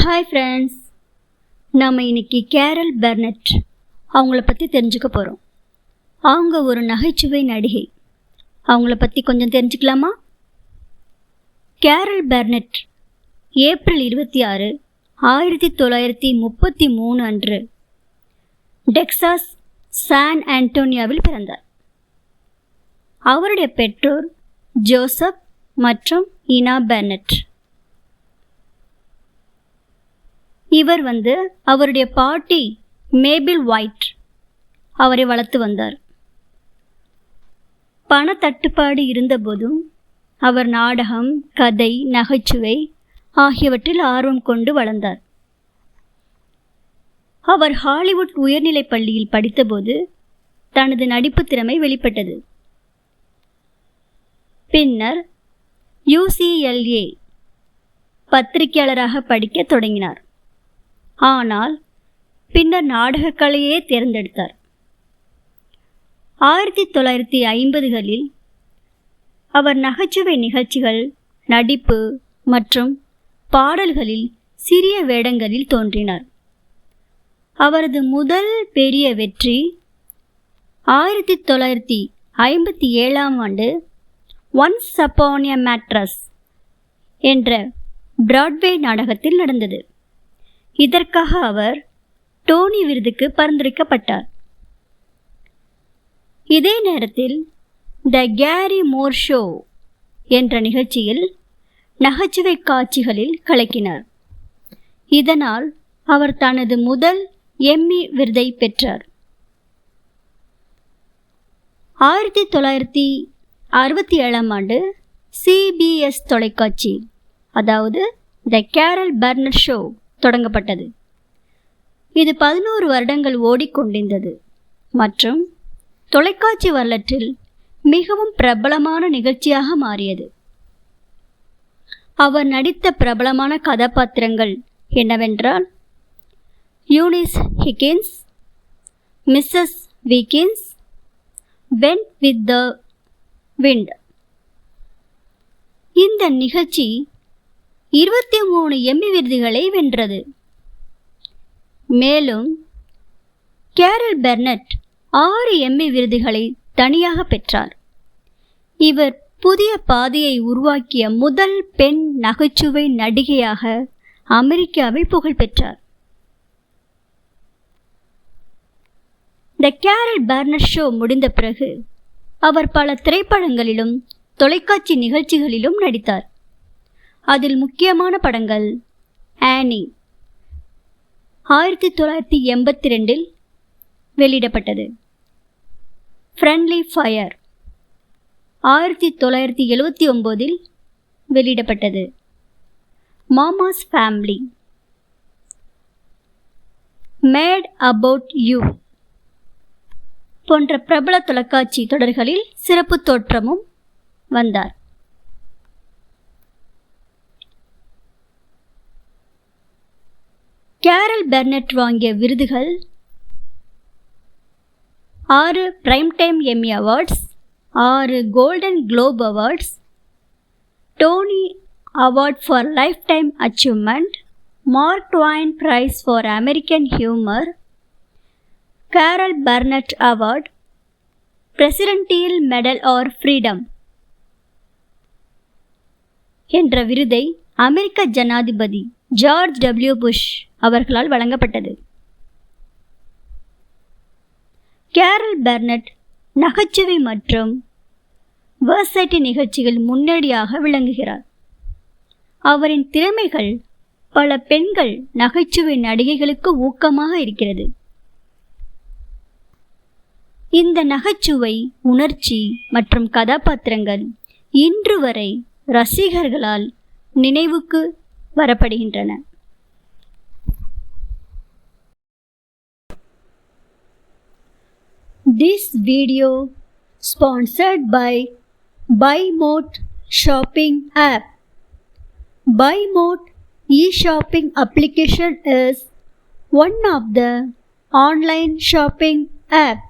Hi friends, நாம் இன்னைக்கு carol பெர்னெட் அவங்கள பற்றி தெரிஞ்சுக்க போகிறோம். அவங்க ஒரு நகைச்சுவை நடிகை. அவங்கள பற்றி கொஞ்சம் தெரிஞ்சுக்கலாமா? கேரல் பெர்னெட் ஏப்ரல் 26, 1933 அன்று டெக்சாஸ் சான் ஆண்டோனியோவில் பிறந்தார். அவருடைய பெற்றோர் ஜோசப் மற்றும் இனா பெர்னெட். இவர் அவருடைய பாட்டி மேபிள் ஒயிட் அவரை வளர்த்து வந்தார். பண தட்டுப்பாடு இருந்தபோதும் அவர் நாடகம், கதை, நகைச்சுவை ஆகியவற்றில் ஆர்வம் கொண்டு வளர்ந்தார். அவர் ஹாலிவுட் உயர்நிலைப் பள்ளியில் படித்தபோது தனது நடிப்பு திறமை வெளிப்பட்டது. பின்னர் UCLA பத்திரிகையாளராக படிக்க தொடங்கினார். ஆனால் பின்னர் நாடகக்கலையே தேர்ந்தெடுத்தார். 1950களில் அவர் நகைச்சுவை நிகழ்ச்சிகள், நடிப்பு மற்றும் பாடல்களில் சிறிய வேடங்களில் தோன்றினார். அவரது முதல் பெரிய வெற்றி 1957ஆம் ஆண்டு ஒன்ஸ் அப்பான் எ மேட்ரஸ் என்ற பிராட்வே நாடகத்தில் நடந்தது. இதற்காக அவர் டோனி விருதுக்கு பரிந்துரைக்கப்பட்டார். இதே நேரத்தில் த கேரி மூர் ஷோ என்ற நிகழ்ச்சியில் நகைச்சுவை காட்சிகளில் கலக்கினார். இதனால் அவர் தனது முதல் எம்மி விருதை பெற்றார். 1967ஆம் ஆண்டு CBS தொலைக்காட்சி, அதாவது த கேரல் பெர்னெட் ஷோ தொடங்கப்பட்டது. இது 11 வருடங்கள் ஓடிக்கொண்டிருந்தது மற்றும் தொலைக்காட்சி வரலாற்றில் மிகவும் பிரபலமான நிகழ்ச்சியாக மாறியது. அவர் நடித்த பிரபலமான கதாபாத்திரங்கள் என்னவென்றால் Eunice Higgins, Mrs Wiggins, went with the wind. இந்த நிகழ்ச்சி 23 எம்மி விருதுகளை வென்றது. மேலும் கேரல் பெர்னெட் 6 எம்மி விருதுகளை தனியாக பெற்றார். இவர் புதிய பாதையை உருவாக்கிய முதல் பெண் நகைச்சுவை நடிகையாக அமெரிக்காவில் புகழ் பெற்றார். த கேரல் பெர்னெட் ஷோ முடிந்த பிறகு அவர் பல திரைப்படங்களிலும் தொலைக்காட்சி நிகழ்ச்சிகளிலும் நடித்தார். அதில் முக்கியமான படங்கள் ஆனி 1982இல் வெளியிடப்பட்டது, ஃப்ரெண்ட்லி ஃபயர் 1979இல் வெளியிடப்பட்டது, மாமாஸ் ஃபேமிலி, மேட் அபவுட் யூ போன்ற பிரபல தொலைக்காட்சி தொடர்களில் சிறப்பு தோற்றமும் வந்தார். கேரல் பெர்னெட் வாங்கிய விருதுகள் 6 prime time Emmy awards, 6 golden globe awards, Tony award for lifetime achievement, Mark Twain prize for American humour, Carol Burnett award, presidential medal or freedom என்ற விருதை அமெரிக்க ஜனாதிபதி ஜார்ஜ் W. புஷ் அவர்களால் வழங்கப்பட்டது. கேரல் பெர்னெட் நகைச்சுவை மற்றும் வெர்சைட்டி நிகழ்ச்சிகள் முன்னோடியாக விளங்குகிறார். அவரின் திறமைகள் பல பெண்கள் நகைச்சுவை நடிகைகளுக்கு ஊக்கமாக இருக்கிறது. இந்த நகைச்சுவை, உணர்ச்சி மற்றும் கதாபாத்திரங்கள் இன்று வரை ரசிகர்களால் நினைவுக்கு வரப்படுகின்றன. This video sponsored by BuyMode shopping app. BuyMode e-shopping application is one of the online shopping app